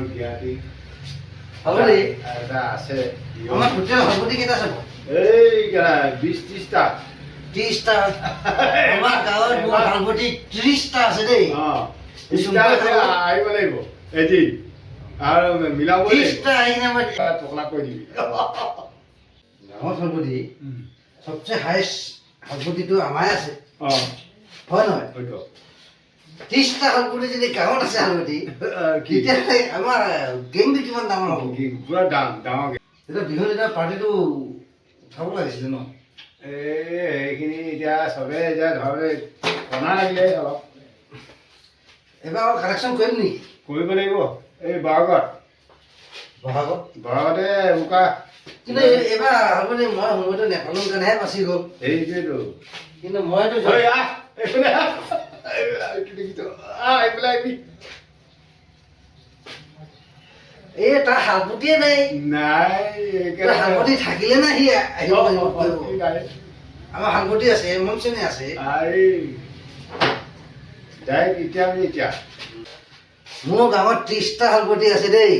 আমাৰ জ্ঞাতি হালধি এটা আছে আমাৰ টোটেল হালধি কেইটা আছে এই 20-30টা 30টা আমাৰ গাঁৱত মোৰ হালধি 30টা আছে দেই আহিব লাগিব এদিন আৰু মিলাব 30টা আহি কিনে মই টকলা কৰি দিবি গাঁৱত হালধি সবচে হাইষ্ট হালধিটো আমাৰ আছে অঁ হয় নহয় হয়তো 30টা হালধি যদি গাঁৱত আছে হালধি তেতিয়াহ'লে আমাৰ গেংটো কিমান ডাঙৰ হ'ব পুৰা ডাঙৰ এতিয়া বিহুত এতিয়া পাৰ্টিটো উঠাব লাগিছিলে ন এইখিনি এতিয়া চবে এতিয়া ধৰ কণা লাগিলে অলপ এইবাৰ আকৌ কালেকশ্যন কৰিম নেকি কৰিব লাগিব এই বহাগতে উকা কিন্তু এইবাৰ হালধি মই সময়টো নেপালৰ কাৰণেহে বাচি গ'ল সেইটোৱেতো কিন্তু মইতো এই তাৰ হালপতিয়ে নাই হালপতি থাকিলে না সি আহিব আমাৰ হালপতি আছে মনচেনে আছে মোৰ গাঁৱত 30টা হালপতি আছে দেই